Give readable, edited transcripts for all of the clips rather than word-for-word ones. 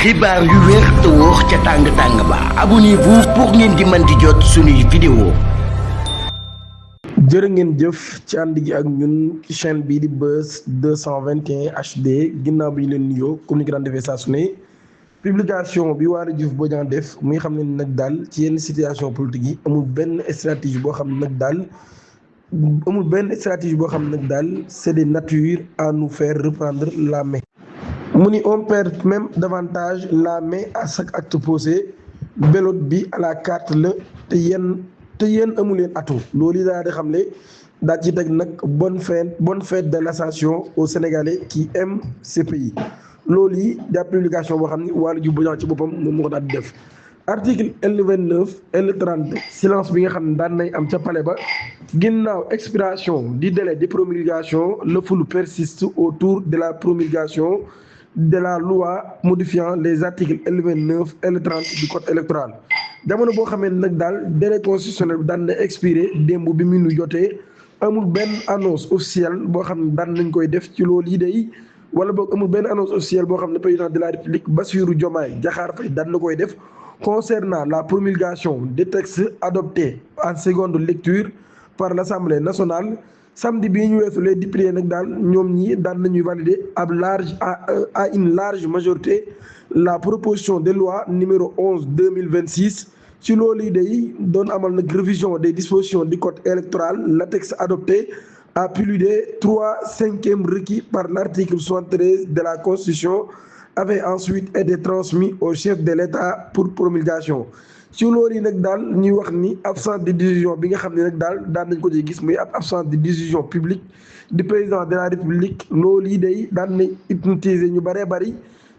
xibaar yu wér te wóor ca tàng ba abonnez-vous pour ngeen di mën di jot suñuy vidéo. jërë ngeen jëf ci ànd gi ak ñun ci chaîne bii di Buzz 221 HD ginnaaw bi ñu leen nuyoo comme ni ko daan defee saa su ne publication bi Waly Diouf Bodiang def muy xam ne nag daal ci yenn situation politique yi amul benn stratégie boo xam ne nag daal c'est de nature à nous faire reprendre la main. mu ni on perd même davantage la main à chaque acte posé belote bi à la carte la te yéen amu leen atu loolu daal di xam ne daal ci teg nag bonne fête de la nation aux Sénégalais qui aiment ce pays loolu yi daa publication boo xam ni Waly Diouf Bodiang ci boppam moom moo ko daal di def. article L29 L30 silence bi nga xam ne daan nay am ca palais ba ginnaaw expiration du délai de promulgation le flou persiste autour de la promulgation de la loi modifiant les articles L29 L30 du code électoral jamono boo xamee nag daal délai constitutionnel bi daan na expiré démb bi mu nu jotee amul benn annonce officielle boo xam ne daan nañ koy def ci loolu yi day wala boog amul benn annonce officielle boo xam ne président de la République Bassirou Diomaye Diakhar Faye daan na koy def concernant la promulgation des textes adoptés en seconde lecture par l'Assemblée nationale. Samedi bii ñu weesu les députés nag daal ñoom ñi daan nañuy valider à une large majorité la proposition de loi numéro 11/2026 ci loolu yi day doon amal nag révision des dispositions du code électoral. Le texte adopté à plus de 3/5 requis par l'article 73 de la Constitution avait ensuite été transmis au chef de l'État pour promulgation. ci loolu yi nag daal ñuy wax ni absence de décision bi nga xam ne nag daal daan nañ ko ci gis muy ab absence de décision publique du président de la République loolu yi day daan nañ hypnotiser ñu bëree bëri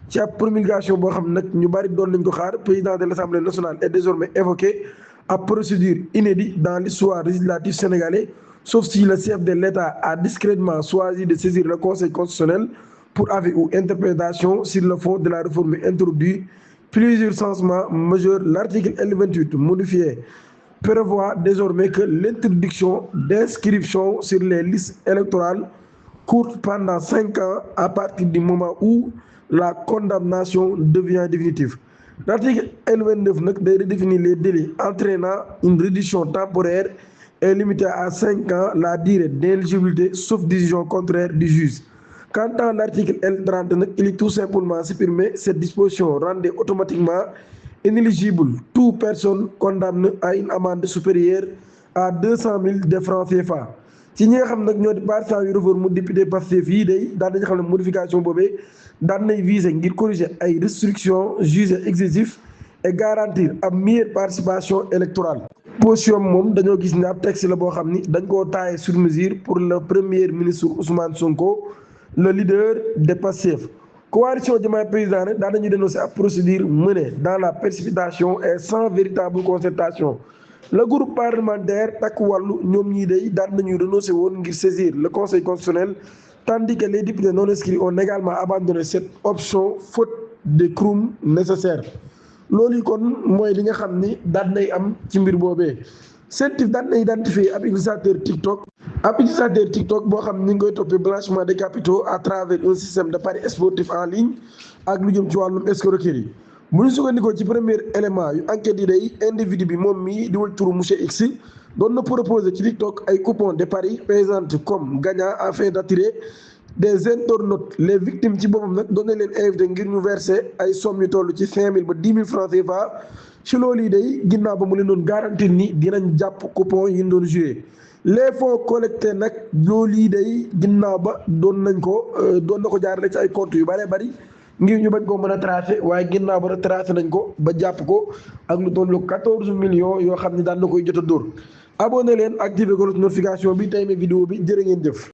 ci ab promulgation boo xam nag ñu bëri doon nañ ko xaar. Président de l'Assemblée nationale est désormais évoqué ab procédure inédite dans l'histoire législative sénégalaise, sauf si le chef de l'État a discrètement choisi de saisir le Conseil constitutionnel pour avis ou interprétation sur le fond de la réforme introduite. Plusieurs changements majeurs. L'article L28 modifié prévoit désormais que l'interdiction d'inscription sur les listes électorales court pendant 5 ans à partir du moment où la condamnation devient définitive. L'article L29 nag day redéfinir les délits entraînant une réduction temporaire et limitée à 5 ans la durée d'éligibilité sauf décision contraire du juge. Quant à l'article L30 nag il est tout simplement supprimé. Cette disposition rendait automatiquement inéligible toute personne condamnée à une amende supérieure à 200 000 de francs CFA. ci ñi nga xam nag ñoo di partisans yu réforme député Pastef yi day daan nañu xam ne modification boobee daan nay viser ngir corriger ay restrictions jugées excessives et garantir ab meilleure participation électorale. position moom dañoo gis ne ab texte la boo xam ni dañ koo taillé sur mesure pour le premier ministre Ousmane Sonko, le leader de Pastef. Coalition Diomaye Président nag daan nañu dénoncer ab procédure menée dans la précipitation et sans véritable concertation. Le groupe parlementaire Takku Wallu ñoom ñii day daan nañu renoncé woon ngir saisir le Conseil constitutionnel, tandis que les députés non inscrits ont également abandonné cette option faute de quorum nécessaire. loolu yi kon mooy li nga xam ni daan nay am ci mbir boobee. CENTIF daan na identifier ab utilisateur TikTok boo xam ni ngi koy toppee blanchiment de capitaux à travers un système de paris sportif en ligne ak lu jëm ci wàllum escroquerie. bu ñu sukkandikoo ci premier élément yu enquête yi day individu bi moom mii di wal turu monsieur X doon na proposer ci TikTok ay coupons de paris présentés comme gagnant afin d'attirer des internautes. Les victimes ci boppam nag doon na leen invité ngir ñu verser ay sommes yu toll ci 5 000 ba 10 000 francs CFA. ci loolu yi day ginnaaw ba mu leen doon garantir ni dinañ jàpp coupon yi ñu doon joué. Les fonds collectés nag loolu yi day ginnaaw ba doon na ko jaarale ci ay comptes yu bëree bëri ngir ñu bañ koo mën a tracé waaye ginnaaw ba nag tracé nañ ko ba jàpp ko ak lu toll 14 millions yoo xam ne daan na koy jot a dóor. abonné leen activé ko notification bi tey ma vidéo bi jërë ngeen jëf.